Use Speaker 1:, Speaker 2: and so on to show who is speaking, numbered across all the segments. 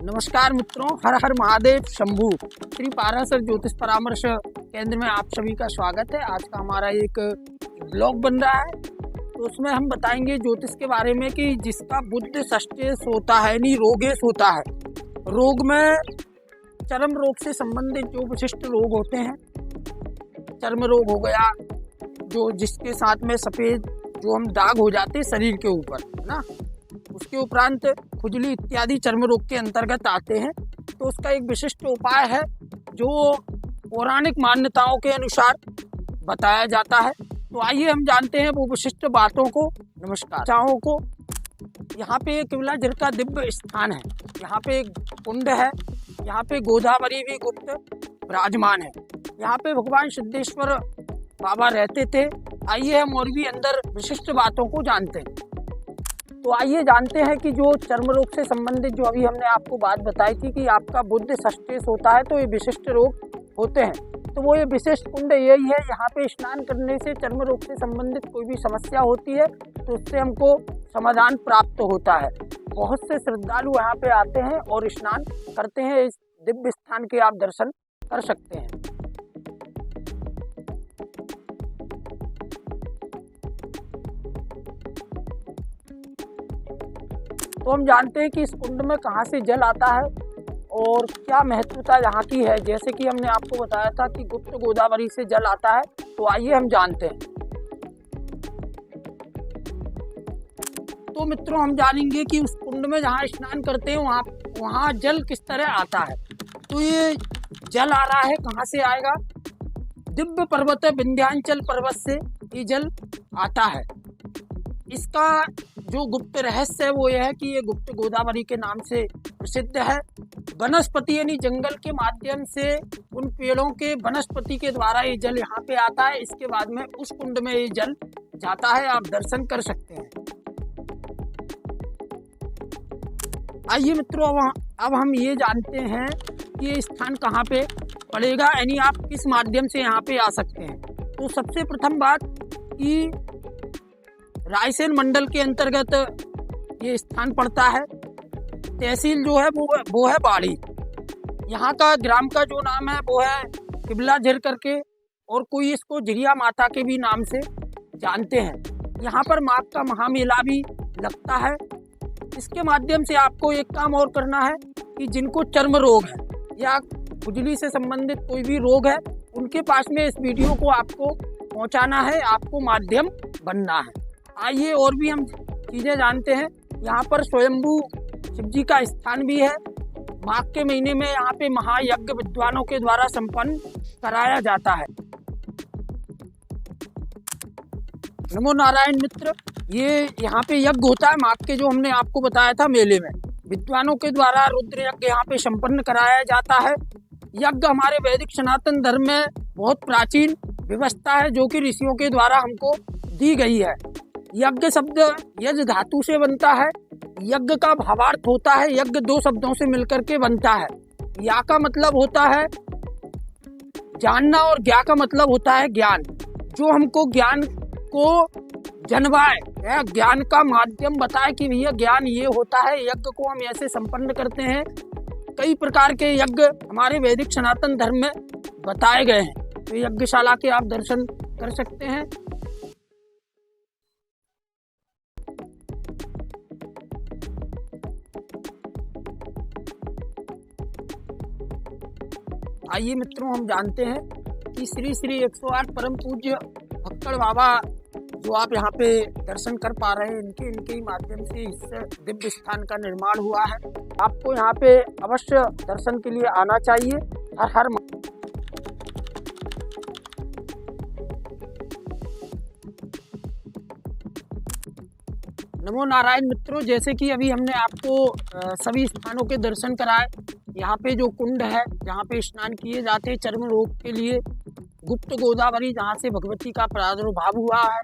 Speaker 1: नमस्कार मित्रों, हर हर महादेव शंभू। श्री पाराशर ज्योतिष परामर्श केंद्र में आप सभी का स्वागत है। आज का हमारा एक ब्लॉग बन रहा है, तो उसमें हम बताएंगे ज्योतिष के बारे में कि जिसका बुध षष्ठेश होता है यानी रोगेश होता है। रोग में चर्म रोग से संबंधित जो विशिष्ट रोग होते हैं, चर्म रोग हो गया, जो जिसके साथ में सफ़ेद जो हम दाग हो जाते हैं शरीर के ऊपर, है ना, उसके उपरांत खुजली इत्यादि चर्म रोग के अंतर्गत आते हैं। तो उसका एक विशिष्ट उपाय है जो पौराणिक मान्यताओं के अनुसार बताया जाता है। तो आइए हम जानते हैं वो विशिष्ट बातों को। नमस्कार चाहों को, यहाँ पे किबलाझर का दिव्य स्थान है, यहाँ पे एक कुंड है, यहाँ पे गोदावरी भी गुप्त विराजमान है, यहाँ पे भगवान सिद्धेश्वर बाबा रहते थे। आइए हम और भी अंदर विशिष्ट बातों को जानते हैं। तो आइए जानते हैं कि जो चर्म रोग से संबंधित जो अभी हमने आपको बात बताई थी कि आपका बुध षष्ठेश होता है तो ये विशिष्ट रोग होते हैं। तो वो ये विशिष्ट कुंड यही है, यहाँ पे स्नान करने से चर्म रोग से संबंधित कोई भी समस्या होती है तो उससे हमको समाधान प्राप्त होता है। बहुत से श्रद्धालु यहाँ पे आते हैं और स्नान करते हैं। इस दिव्य स्थान के आप दर्शन कर सकते हैं। तो हम जानते हैं कि इस कुंड में कहाँ से जल आता है और क्या महत्वता यहाँ की है। जैसे कि हमने आपको बताया था कि गुप्त गोदावरी से जल आता है, तो आइए हम जानते हैं। तो मित्रों, हम जानेंगे कि उस कुंड में जहाँ स्नान करते हैं वहाँ जल किस तरह आता है। तो ये जल आ रहा है, कहाँ से आएगा? दिव्य पर्वत विंध्याचल पर्वत से ये जल आता है। इसका जो गुप्त रहस्य है वो यह है कि ये गुप्त गोदावरी के नाम से प्रसिद्ध है। वनस्पति यानी जंगल के माध्यम से उन पेड़ों के वनस्पति के द्वारा ये जल यहाँ पे आता है। इसके बाद में उस कुंड में ये जल जाता है, आप दर्शन कर सकते हैं। आइए मित्रों, अब हम ये जानते हैं कि ये स्थान कहाँ पे पड़ेगा, यानी आप किस माध्यम से यहाँ पे आ सकते हैं। तो सबसे प्रथम बात कि रायसेन मंडल के अंतर्गत ये स्थान पड़ता है। तहसील जो है वो है बाड़ी। यहाँ का ग्राम का जो नाम है वो है किबलाझर करके, और कोई इसको झिरिया माता के भी नाम से जानते हैं। यहाँ पर माघ का महामेला भी लगता है। इसके माध्यम से आपको एक काम और करना है कि जिनको चर्म रोग है या खुजली से संबंधित कोई भी रोग है, उनके पास में इस वीडियो को आपको पहुँचाना है, आपको माध्यम बनना है। आइए और भी हम चीज़ें जानते हैं। यहाँ पर स्वयंभू शिव जी का स्थान भी है। माघ के महीने में यहाँ पे महायज्ञ विद्वानों के द्वारा संपन्न कराया जाता है। नमो नारायण मित्र, ये यहाँ पे यज्ञ होता है माघ के, जो हमने आपको बताया था मेले में। विद्वानों के द्वारा रुद्र यज्ञ यहाँ पे संपन्न कराया जाता है। यज्ञ हमारे वैदिक सनातन धर्म में बहुत प्राचीन व्यवस्था है जो कि ऋषियों के द्वारा हमको दी गई है। यज्ञ शब्द यज धातु से बनता है। यज्ञ का भावार्थ होता है, यज्ञ दो शब्दों से मिलकर के बनता है। या का मतलब होता है जानना और ज्ञा का मतलब होता है ज्ञान। जो हमको ज्ञान को जनवाए या ज्ञान का माध्यम बताए कि भैया ज्ञान ये होता है, यज्ञ को हम ऐसे संपन्न करते हैं। कई प्रकार के यज्ञ हमारे वैदिक सनातन धर्म में बताए गए हैं। तो यज्ञशाला के आप दर्शन कर सकते हैं। आइए मित्रों, हम जानते हैं कि श्री श्री 108 परम पूज्य भक्कड़ बाबा जो आप यहाँ पे दर्शन कर पा रहे हैं, इनके ही माध्यम से इस दिव्य स्थान का निर्माण हुआ है। आपको यहाँ पे अवश्य दर्शन के लिए आना चाहिए। हर हर नमो नारायण मित्रों, जैसे कि अभी हमने आपको सभी स्थानों के दर्शन कराए। यहाँ पे जो कुंड है जहाँ पे स्नान किए जाते हैं चर्म रोग के लिए, गुप्त गोदावरी जहाँ से भगवती का प्रादुर्भाव हुआ है,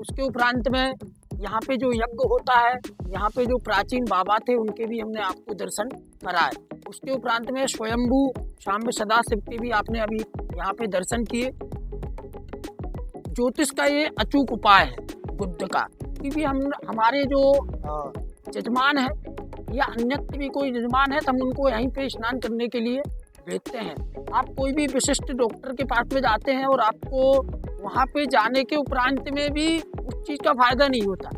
Speaker 1: उसके उपरांत में यहाँ पे जो यज्ञ होता है, यहाँ पे जो प्राचीन बाबा थे उनके भी हमने आपको दर्शन कराए। उसके उपरांत में स्वयंभू शाम्ब सदाशिव के भी आपने अभी यहाँ पे दर्शन किए। ज्योतिष का ये अचूक उपाय है बुद्ध का, क्योंकि हमारे जो यजमान है या अन्यत्र भी कोई यजमान है तो हम उनको यहीं पे स्नान करने के लिए भेजते हैं। आप कोई भी विशिष्ट डॉक्टर के पास में जाते हैं और आपको वहाँ पे जाने के उपरांत में भी उस चीज़ का फायदा नहीं होता।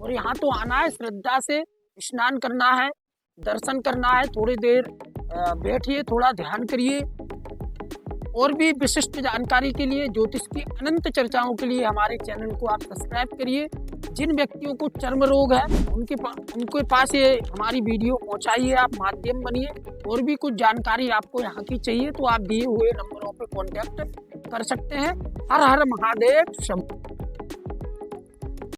Speaker 1: और यहाँ तो आना है, श्रद्धा से स्नान करना है, दर्शन करना है, थोड़ी देर बैठिए, थोड़ा ध्यान करिए। और भी विशिष्ट जानकारी के लिए, ज्योतिष की अनंत चर्चाओं के लिए हमारे चैनल को आप सब्सक्राइब करिए। जिन व्यक्तियों को चर्म रोग है उनके पास ये हमारी वीडियो पहुंचाइए, आप माध्यम बनिए। और भी कुछ जानकारी आपको यहाँ की चाहिए तो आप दिए हुए नंबरों पर कॉन्टैक्ट कर सकते हैं। हर हर महादेव शंभू।